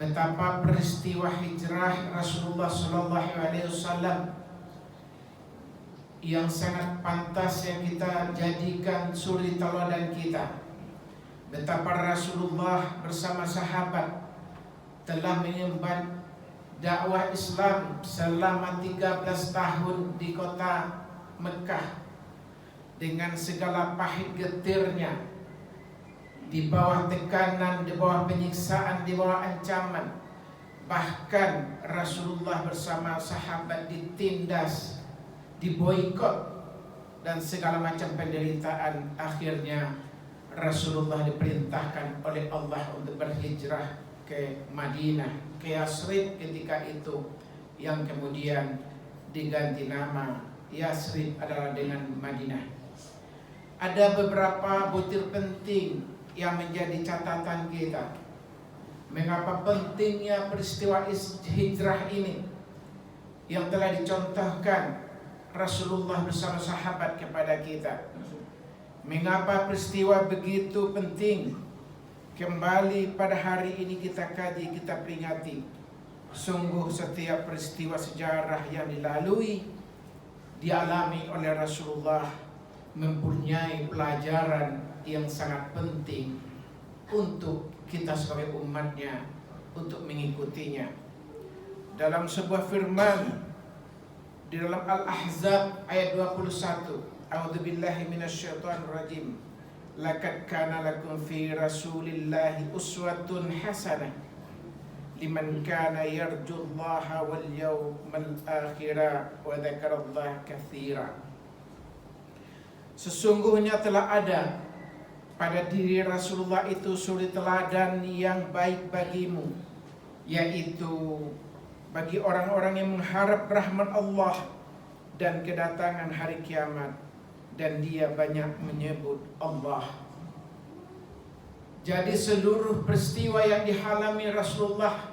betapa peristiwa hijrah Rasulullah SAW yang sangat pantas yang kita jadikan suri teladan kita. Betapa Rasulullah bersama sahabat telah mengemban dakwah Islam selama 13 tahun di kota Mekah dengan segala pahit getirnya, di bawah tekanan, di bawah penyiksaan, di bawah ancaman. Bahkan Rasulullah bersama sahabat ditindas, diboikot, dan segala macam penderitaan. Akhirnya Rasulullah diperintahkan oleh Allah untuk berhijrah ke Madinah, ke Yasrib ketika itu, yang kemudian diganti nama Yasrib adalah dengan Madinah. Ada beberapa butir penting yang menjadi catatan kita. Mengapa pentingnya peristiwa hijrah ini yang telah dicontohkan Rasulullah bersama sahabat kepada kita. Mengapa peristiwa begitu penting? Kembali pada hari ini kita kaji, kita peringati. Sungguh setiap peristiwa sejarah yang dilalui, dialami oleh Rasulullah, mempunyai pelajaran yang sangat penting untuk kita sebagai umatnya untuk mengikutinya. Dalam sebuah firman di dalam Al-Ahzab ayat 21, A'udzubillahi minasyaitonirrajim. Laqad kana lakum fi Rasulillahi uswatun hasanah liman kana yarjullaha wal yawmal akhira wa dzakarallaha katsira. Sesungguhnya telah ada pada diri Rasulullah itu suri teladan yang baik bagimu, yaitu bagi orang-orang yang mengharap rahmat Allah dan kedatangan hari kiamat, dan dia banyak menyebut Allah. Jadi seluruh peristiwa yang dialami Rasulullah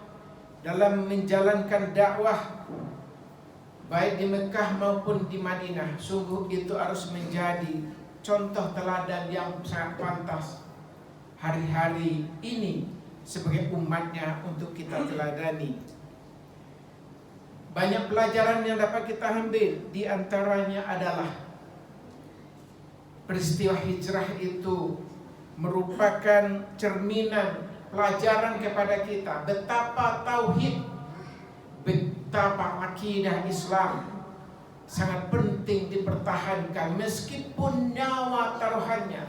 dalam menjalankan dakwah baik di Mekah maupun di Madinah, sungguh itu harus menjadi contoh teladan yang sangat pantas hari-hari ini sebagai umatnya untuk kita teladani. Banyak pelajaran yang dapat kita ambil, di antaranya adalah peristiwa hijrah itu merupakan cerminan pelajaran kepada kita betapa tauhid, betapa akidah Islam sangat penting dipertahankan, meskipun nyawa taruhannya,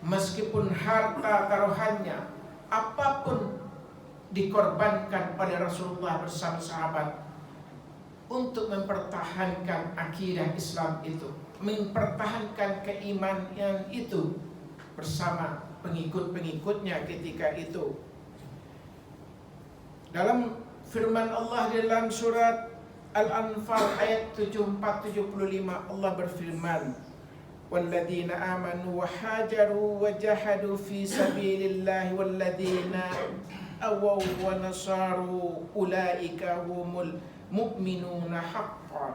meskipun harta taruhannya, apapun dikorbankan oleh Rasulullah bersama sahabat untuk mempertahankan akidah Islam itu, mempertahankan keimanan itu bersama pengikut-pengikutnya ketika itu. Dalam firman Allah dalam surat Al-Anfal ayat 74-75, Allah berfirman, "Walladzina amanu wa hajaru wa jahadu fi sabilillahi walladzina awaw wa nasaru ulaika humul mu'minuna haqqan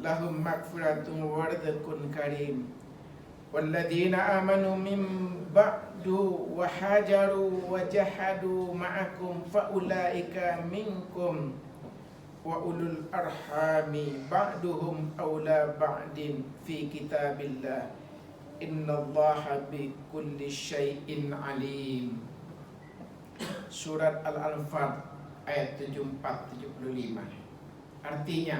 lahum maghfiratun wa rizqun karim." Walladzina amanu min ba'du wa hajaru wa jahadu ma'akum faulaika minkum wa ulul arhami ba'duhum awla ba'din fi kitabillah innallaha bi kulli syai'in alim. Surat Al-Anfal ayat 74-75. Artinya,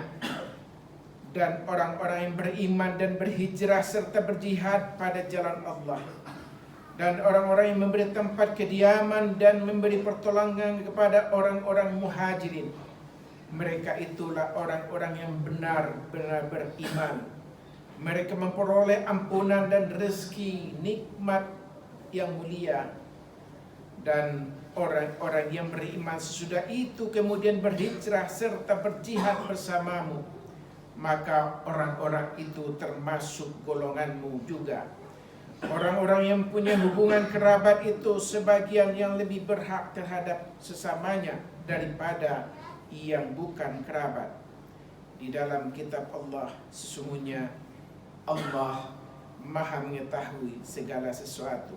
dan orang-orang yang beriman dan berhijrah serta berjihad pada jalan Allah, dan orang-orang yang memberi tempat kediaman dan memberi pertolongan kepada orang-orang muhajirin, mereka itulah orang-orang yang benar-benar beriman. Mereka memperoleh ampunan dan rezeki nikmat yang mulia. Dan orang-orang yang beriman sesudah itu kemudian berhijrah serta berjihad bersamamu, maka orang-orang itu termasuk golonganmu juga. Orang-orang yang punya hubungan kerabat itu sebagian yang lebih berhak terhadap sesamanya daripada yang bukan kerabat. Di dalam kitab Allah, sesungguhnya Allah Maha mengetahui segala sesuatu.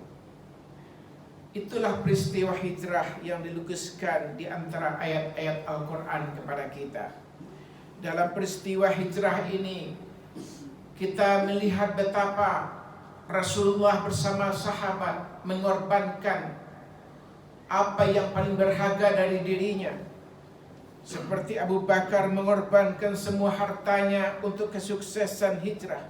Itulah peristiwa hijrah yang dilukiskan di antara ayat-ayat Al-Quran kepada kita. Dalam peristiwa hijrah ini kita melihat betapa Rasulullah bersama sahabat mengorbankan apa yang paling berharga dari dirinya. Seperti Abu Bakar mengorbankan semua hartanya untuk kesuksesan hijrah.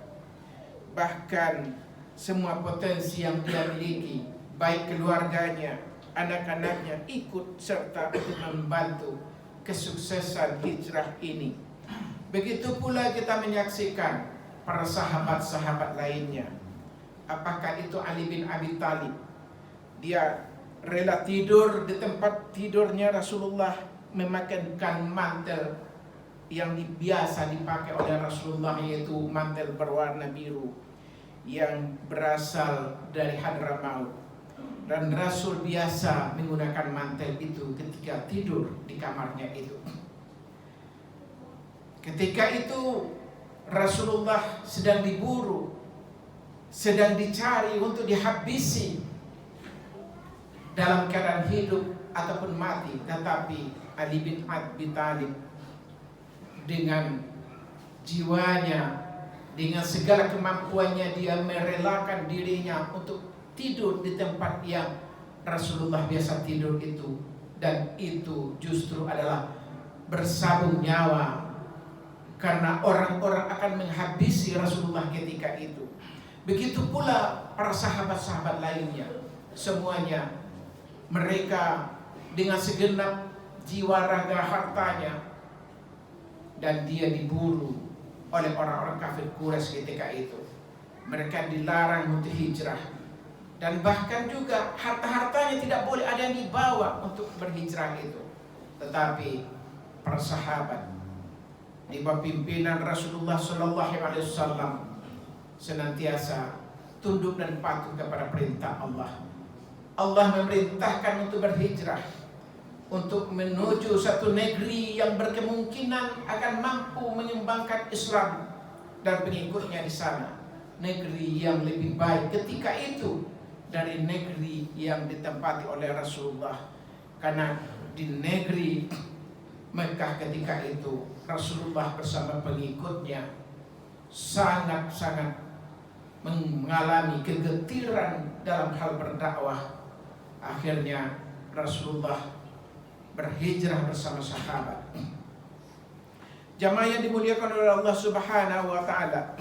Bahkan semua potensi yang dia miliki, baik keluarganya, anak-anaknya, ikut serta untuk membantu kesuksesan hijrah ini. Begitu pula kita menyaksikan para sahabat-sahabat lainnya. Apakah itu Ali bin Abi Thalib? Dia rela tidur di tempat tidurnya Rasulullah, memakai mantel yang biasa dipakai oleh Rasulullah, yaitu mantel berwarna biru yang berasal dari Hadramaut. Dan Rasul biasa menggunakan mantel itu ketika tidur di kamarnya itu. Ketika itu Rasulullah sedang diburu, sedang dicari untuk dihabisi dalam keadaan hidup ataupun mati. Tetapi Ali bin Abi Thalib dengan jiwanya, dengan segala kemampuannya, dia merelakan dirinya untuk tidur di tempat yang Rasulullah biasa tidur itu. Dan itu justru adalah bersabung nyawa, karena orang-orang akan menghabisi Rasulullah ketika itu. Begitu pula para sahabat-sahabat lainnya. Semuanya mereka dengan segenap jiwa raga hartanya, dan dia diburu oleh orang-orang kafir Quraisy ketika itu. Mereka dilarang untuk hijrah, dan bahkan juga harta-hartanya tidak boleh ada yang dibawa untuk berhijrah itu. Tetapi para sahabat di bawah pimpinan Rasulullah SAW senantiasa tunduk dan patuh kepada perintah Allah. Allah memerintahkan untuk berhijrah, untuk menuju satu negeri yang berkemungkinan akan mampu mengembangkan Islam dan pengikutnya di sana. Negeri yang lebih baik ketika itu dari negeri yang ditempati oleh Rasulullah. Karena di negeri Mekah ketika itu Rasulullah bersama pengikutnya sangat-sangat mengalami kegetiran dalam hal berdakwah. Akhirnya Rasulullah berhijrah bersama sahabat. Jamaah yang dimuliakan oleh Allah Subhanahu wa taala.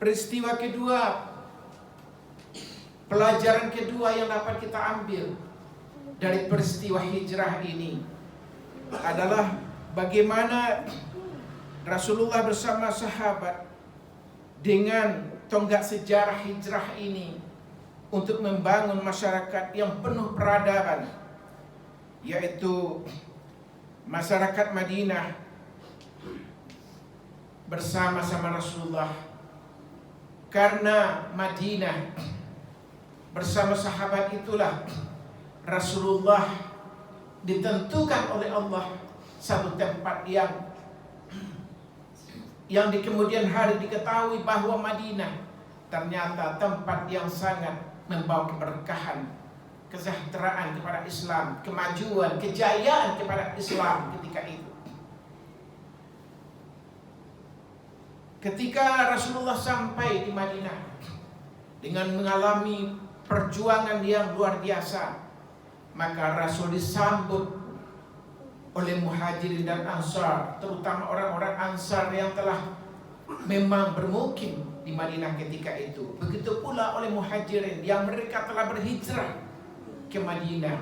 Peristiwa kedua, pelajaran kedua yang dapat kita ambil dari peristiwa hijrah ini adalah bagaimana Rasulullah bersama sahabat dengan tonggak sejarah hijrah ini untuk membangun masyarakat yang penuh peradaban, yaitu masyarakat Madinah bersama-sama Rasulullah. Karena Madinah bersama sahabat itulah Rasulullah ditentukan oleh Allah satu tempat yang di kemudian hari diketahui bahwa Madinah ternyata tempat yang sangat membawa keberkahan, kesejahteraan kepada Islam, kemajuan, kejayaan kepada Islam ketika itu. Ketika Rasulullah sampai di Madinah dengan mengalami perjuangan yang luar biasa, maka Rasul disambut oleh Muhajirin dan Ansar, terutama orang-orang Ansar yang telah memang bermukim di Madinah ketika itu. Begitu pula oleh Muhajirin yang mereka telah berhijrah ke Madinah,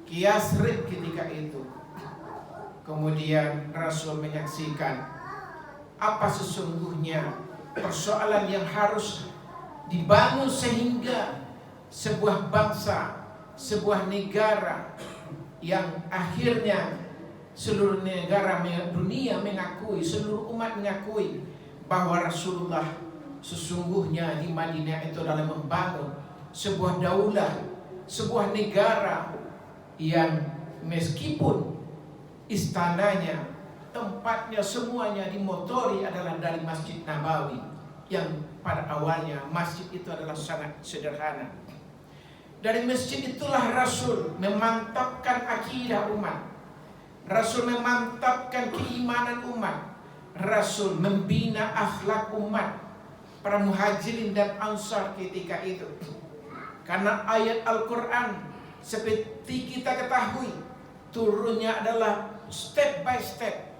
ke Yasrib ketika itu. Kemudian Rasul menyaksikan apa sesungguhnya persoalan yang harus dibangun sehingga sebuah bangsa, sebuah negara yang akhirnya seluruh negara dunia mengakui, seluruh umat mengakui bahwa Rasulullah sesungguhnya di Madinah itu adalah membangun sebuah daulah, sebuah negara yang meskipun istananya, tempatnya, semuanya dimotori adalah dari Masjid Nabawi, yang pada awalnya masjid itu adalah sangat sederhana. Dari masjid itulah Rasul memantapkan akidah umat. Rasul memantapkan keimanan umat. Rasul membina akhlak umat, para muhajirin dan ansar ketika itu. Karena ayat Al-Quran seperti kita ketahui, turunnya adalah step by step.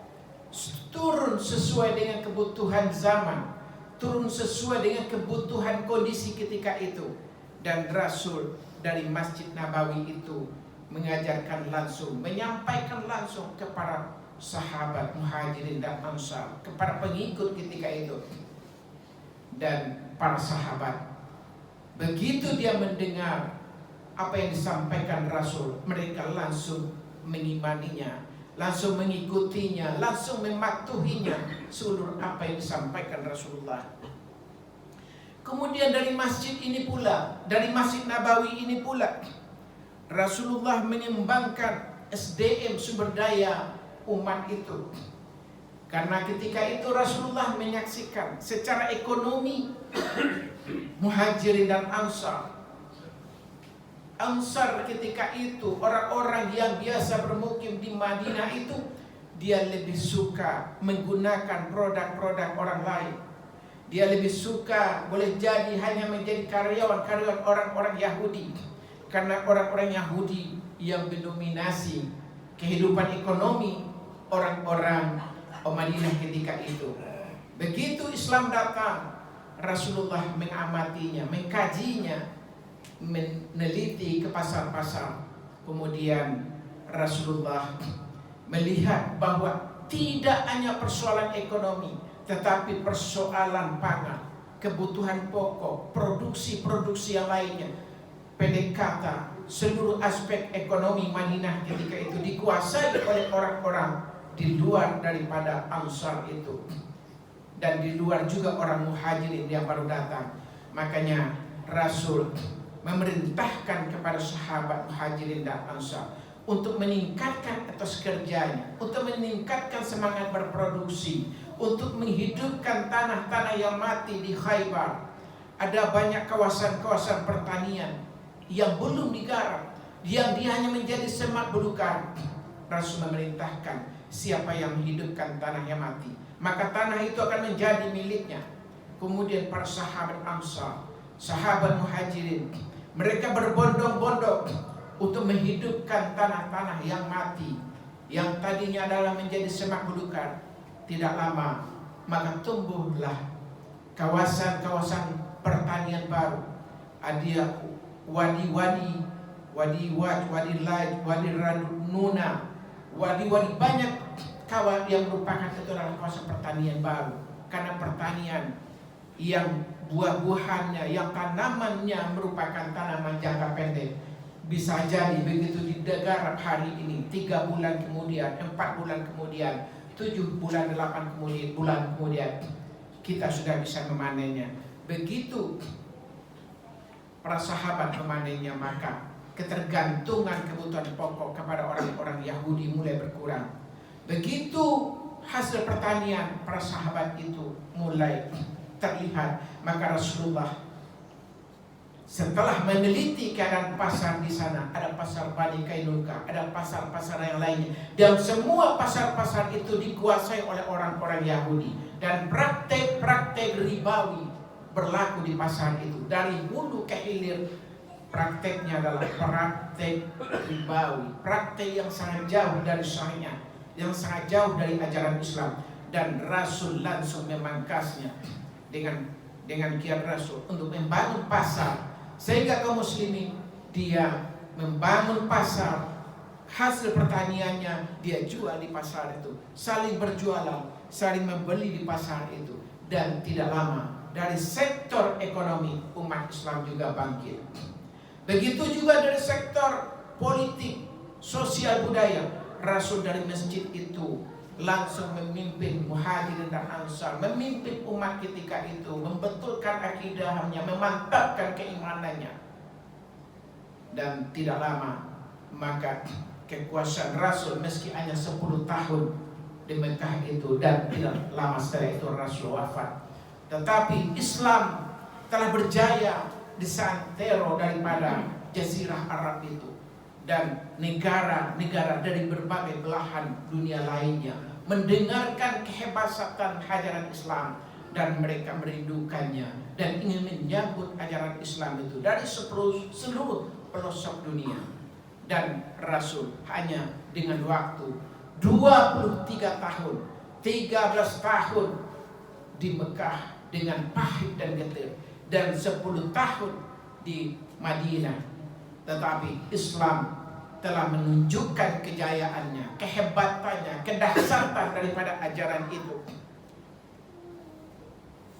Turun sesuai dengan kebutuhan zaman, turun sesuai dengan kebutuhan kondisi ketika itu. Dan Rasul dari Masjid Nabawi itu mengajarkan langsung, menyampaikan langsung kepada sahabat muhajirin dan ansar, kepada pengikut ketika itu dan para sahabat. Begitu dia mendengar apa yang disampaikan Rasul, mereka langsung mengimaninya, langsung mengikutinya, langsung mematuhinya seluruh apa yang disampaikan Rasulullah. Kemudian dari masjid ini pula, dari Masjid Nabawi ini pula, Rasulullah mengembangkan SDM, sumber daya umat itu. Karena ketika itu Rasulullah menyaksikan secara ekonomi muhajirin dan ansar. Ansar ketika itu, orang-orang yang biasa bermukim di Madinah itu, dia lebih suka menggunakan produk-produk orang lain. Dia lebih suka boleh jadi hanya menjadi karyawan-karyawan orang-orang Yahudi. Karena orang-orang Yahudi yang mendominasi kehidupan ekonomi orang-orang Madinah ketika itu. Begitu Islam datang, Rasulullah mengamatinya, mengkajinya, meneliti ke pasar-pasar. Kemudian Rasulullah melihat bahwa tidak hanya persoalan ekonomi, tetapi persoalan pangan, kebutuhan pokok, produksi-produksi yang lainnya. Pendek kata, seluruh aspek ekonomi Madinah ketika itu dikuasai oleh orang-orang di luar daripada Ansar itu, dan di luar juga orang muhajirin yang baru datang. Makanya Rasul memerintahkan kepada sahabat muhajirin dan Ansar untuk meningkatkan etos kerjanya, untuk meningkatkan semangat berproduksi, untuk menghidupkan tanah-tanah yang mati di Khaybar. Ada banyak kawasan-kawasan pertanian yang belum digarap, yang dia hanya menjadi semak belukar. Rasul memerintahkan, siapa yang menghidupkan tanah yang mati, maka tanah itu akan menjadi miliknya. Kemudian para sahabat Ansar, sahabat muhajirin, mereka berbondong-bondong untuk menghidupkan tanah-tanah yang mati, yang tadinya adalah menjadi semak belukar. Tidak lama maka tumbuhlah kawasan-kawasan pertanian baru. Ada wadi-wadi, wadi Laid, wadi Radnuna, wadi-wadi banyak kawan yang merupakan itu adalah kawasan pertanian baru. Karena pertanian yang buah-buahannya, yang tanamannya merupakan tanaman jangka pendek, bisa jadi begitu digarap hari ini, 3 bulan kemudian, 4 bulan kemudian, 7 bulan, 8 bulan kemudian kita sudah bisa memanennya. Begitu para sahabat memanennya, maka ketergantungan kebutuhan pokok kepada orang-orang Yahudi mulai berkurang. Begitu hasil pertanian para sahabat itu mulai terlihat, maka Rasulullah setelah meneliti keadaan pasar di sana, ada pasar Bani Kainuka, ada pasar-pasar yang lainnya, dan semua pasar-pasar itu dikuasai oleh orang-orang Yahudi, dan praktek-praktek ribawi berlaku di pasar itu. Dari hulu ke hilir prakteknya adalah praktek ribawi, praktek yang sangat jauh dari syariat, yang sangat jauh dari ajaran Islam. Dan Rasul langsung memangkasnya dengan kiat Rasul untuk membangun pasar, sehingga kaum muslimin dia membangun pasar, hasil pertaniannya dia jual di pasar itu, saling berjualan, saling membeli di pasar itu. Dan tidak lama dari sektor ekonomi umat Islam juga bangkit. Begitu juga dari sektor politik, sosial, budaya. Rasul dari masjid itu langsung memimpin muhajirin dan ansar, memimpin umat ketika itu, membetulkan akidahnya, memantapkan keimanannya. Dan tidak lama maka kekuasaan Rasul, meski hanya 10 tahun di Mekah itu, dan tidak lama setelah itu Rasul wafat, tetapi Islam telah berjaya di santero daripada Jazirah Arab itu dan negara-negara dari berbagai belahan dunia lainnya mendengarkan kehebatan ajaran Islam dan mereka merindukannya dan ingin menyambut ajaran Islam itu dari seluruh pelosok dunia. Dan Rasul hanya dengan waktu 23 tahun, 13 tahun di Mekah dengan pahit dan getir, dan 10 tahun di Madinah. Tetapi Islam telah menunjukkan kejayaannya, kehebatannya, kedahsyatan daripada ajaran itu.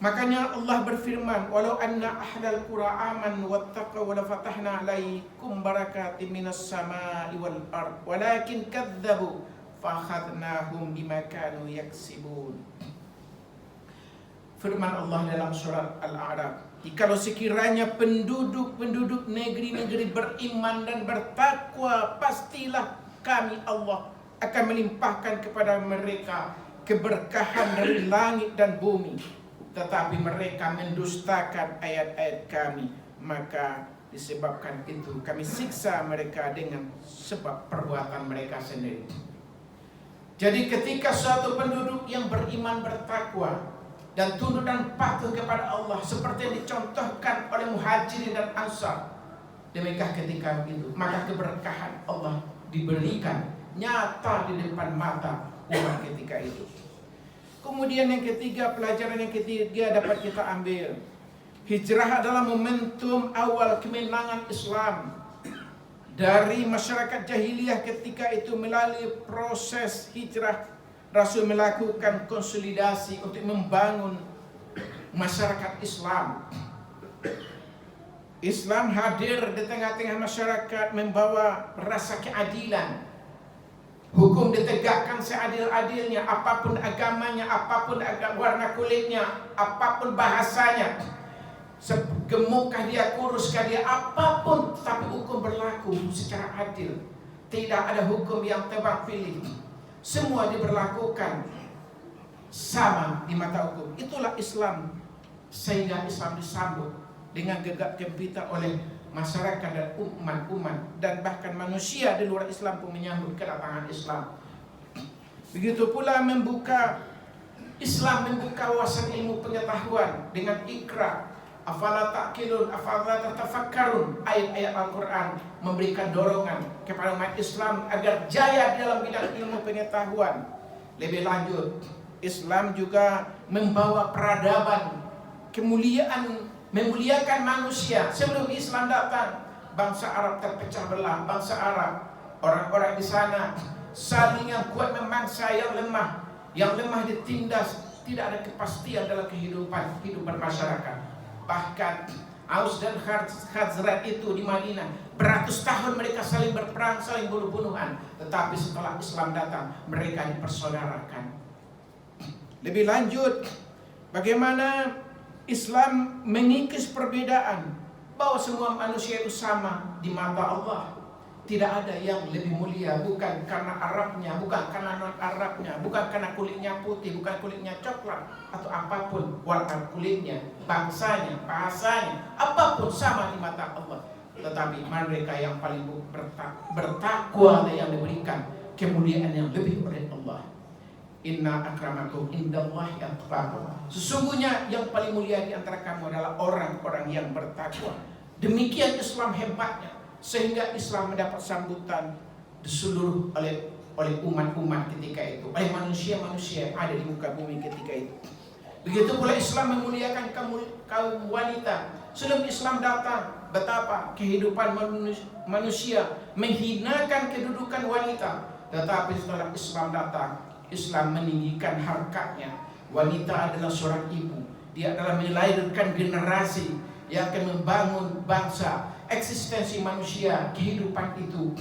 Makanya Allah berfirman, walau anna ahlal qura amanu wattaqaw la fatahna 'alaikum barakatin minas sama'i wal ard walakin kadzdzabu fa akhadnahum bima kanu yaksibun. Firman Allah dalam surat Al-A'raf, jikalau sekiranya penduduk negeri-negeri beriman dan bertakwa, pastilah kami Allah akan melimpahkan kepada mereka keberkahan dari langit dan bumi. Tetapi mereka mendustakan ayat-ayat kami, maka disebabkan itu kami siksa mereka dengan sebab perbuatan mereka sendiri. Jadi ketika suatu penduduk yang beriman bertakwa dan tunduk dan patuh kepada Allah seperti yang dicontohkan oleh Muhajirin dan Ansar, demikian ketika itu maka keberkahan Allah diberikan nyata di depan mata umat ketika itu. Kemudian yang ketiga, pelajaran yang ketiga dapat kita ambil, hijrah adalah momentum awal kemenangan Islam dari masyarakat jahiliyah. Ketika itu melalui proses hijrah, Rasul melakukan konsolidasi untuk membangun masyarakat Islam. Islam hadir di tengah-tengah masyarakat membawa rasa keadilan. Hukum ditegakkan seadil-adilnya, apapun agamanya, apapun warna kulitnya, apapun bahasanya, gemukkah dia, kuruskah dia, apapun, tapi hukum berlaku secara adil. Tidak ada hukum yang tebang pilih. Semua diberlakukan sama di mata hukum. Itulah Islam, sehingga Islam disambut dengan gegap gempita oleh masyarakat dan umat-umat, dan bahkan manusia di luar Islam pun menyambut kedatangan Islam. Begitu pula Islam membuka wawasan ilmu pengetahuan dengan Iqra, afala ta'qilun, afala tatafakkarun. Ayat-ayat Al-Quran memberikan dorongan kepada umat Islam agar jaya dalam bidang ilmu pengetahuan. Lebih lanjut, Islam juga membawa peradaban, kemuliaan, memuliakan manusia. Sebelum Islam datang, bangsa Arab terpecah belah. Bangsa Arab, orang-orang di sana saling yang kuat memangsa yang lemah. Yang lemah ditindas, tidak ada kepastian dalam hidup masyarakat. Bahkan Aus dan Khazraj itu di Madinah, beratus tahun mereka saling berperang, saling bunuh-bunuhan. Tetapi setelah Islam datang, mereka dipersaudarakan. Lebih lanjut, bagaimana Islam mengikis perbedaan, bahwa semua manusia itu sama di mata Allah. Tidak ada yang lebih mulia, bukan karena Arabnya, bukan karena non-Arabnya, bukan karena kulitnya putih, bukan kulitnya coklat, atau apapun warna kulitnya, bangsanya, bahasanya, apapun sama di mata Allah. Tetapi mereka yang paling bertakwa yang diberikan kemuliaan yang lebih oleh Allah. Inna akramakum indallahi atqakum. Sesungguhnya yang paling mulia di antara kamu adalah orang-orang yang bertakwa. Demikian Islam hebatnya, sehingga Islam mendapat sambutan di seluruh oleh umat-umat ketika itu, oleh manusia-manusia yang ada di muka bumi ketika itu. Begitu pula Islam memuliakan kaum wanita. Sebelum Islam datang, betapa kehidupan manusia menghinakan kedudukan wanita. Tetapi setelah Islam datang, Islam meninggikan harkatnya. Wanita adalah seorang ibu. Dia adalah melahirkan generasi yang akan membangun bangsa. Eksistensi manusia, kehidupan itu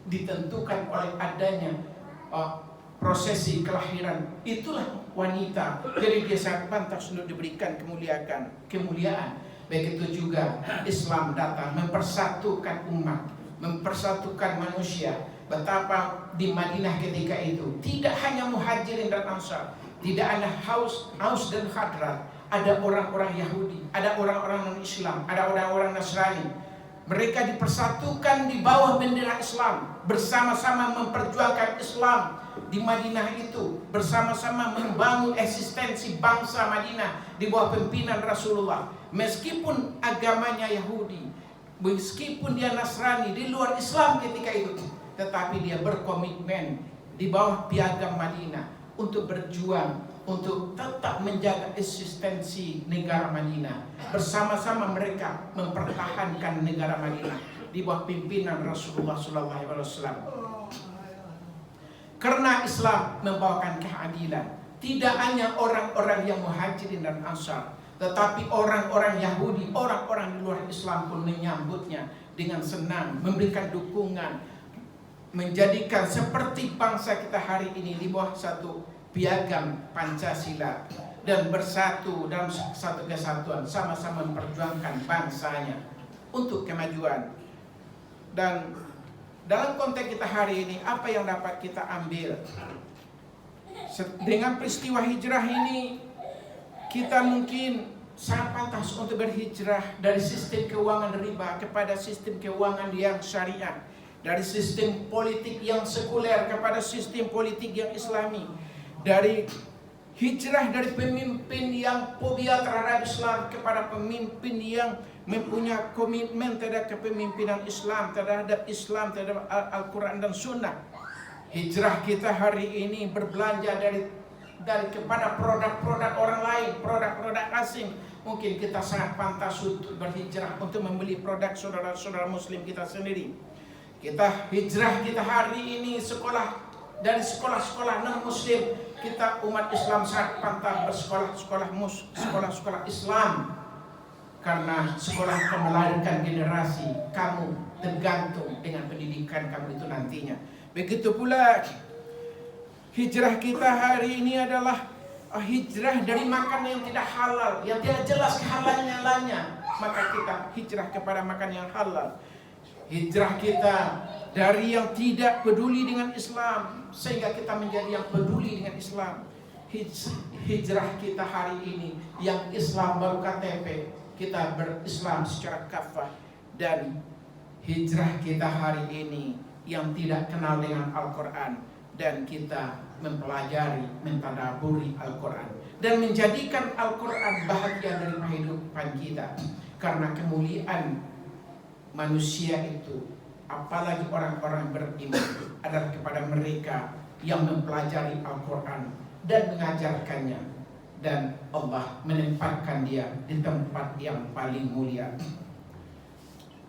ditentukan oleh adanya prosesi kelahiran. Itulah wanita. Jadi dia sangat pantas untuk diberikan kemuliaan. Begitu juga Islam datang mempersatukan umat, mempersatukan manusia. Betapa di Madinah ketika itu tidak hanya Muhajirin dan Ansar, tidak ada Aus dan Khazraj, ada orang-orang Yahudi, ada orang-orang non-Islam, ada orang-orang Nasrani. Mereka dipersatukan di bawah bendera Islam, bersama-sama memperjuangkan Islam di Madinah itu, bersama-sama membangun eksistensi bangsa Madinah di bawah pimpinan Rasulullah. Meskipun agamanya Yahudi, meskipun dia Nasrani, di luar Islam ketika itu, tetapi dia berkomitmen di bawah piagam Madinah untuk berjuang, untuk tetap menjaga eksistensi negara Madinah. Bersama-sama mereka mempertahankan negara Madinah di bawah pimpinan Rasulullah SAW. Karena Islam membawakan keadilan, tidak hanya orang-orang yang muhajirin dan ansar, tetapi orang-orang Yahudi, orang-orang di luar Islam pun menyambutnya dengan senang, memberikan dukungan, menjadikan seperti bangsa kita hari ini di bawah satu piagam Pancasila dan bersatu dalam satu kesatuan, sama-sama memperjuangkan bangsanya untuk kemajuan. Dan dalam konteks kita hari ini, apa yang dapat kita ambil? Dengan peristiwa hijrah ini, kita mungkin sangat pantas untuk berhijrah dari sistem keuangan riba kepada sistem keuangan yang syariah, dari sistem politik yang sekuler kepada sistem politik yang islami, dari hijrah dari pemimpin yang fobia terhadap Islam kepada pemimpin yang mempunyai komitmen terhadap kepemimpinan Islam, terhadap Al-Quran dan Sunnah. Hijrah kita hari ini berbelanja dari kepada produk-produk orang lain, produk-produk asing. Mungkin kita sangat pantas untuk berhijrah untuk membeli produk saudara-saudara Muslim kita sendiri. Kita hijrah kita hari ini dari sekolah-sekolah non-Muslim, kita umat Islam sangat pantas bersekolah Islam, karena sekolah akan melahirkan generasi kamu tergantung dengan pendidikan kamu itu nantinya. Begitu pula hijrah kita hari ini adalah hijrah dari makanan yang tidak halal, yang tidak jelas kehalalannya, maka kita hijrah kepada makan yang halal. Hijrah kita dari yang tidak peduli dengan Islam sehingga kita menjadi yang peduli dengan Islam. Hijrah kita hari ini yang Islam baru KTP, kita berislam secara kafah. Dan hijrah kita hari ini yang tidak kenal dengan Al-Quran, dan kita mempelajari, mentadaburi Al-Quran dan menjadikan Al-Quran bahagian dari kehidupan kita. Karena kemuliaan manusia itu, apalagi orang-orang beriman, adalah kepada mereka yang mempelajari Al-Quran dan mengajarkannya, dan Allah menempatkan dia di tempat yang paling mulia.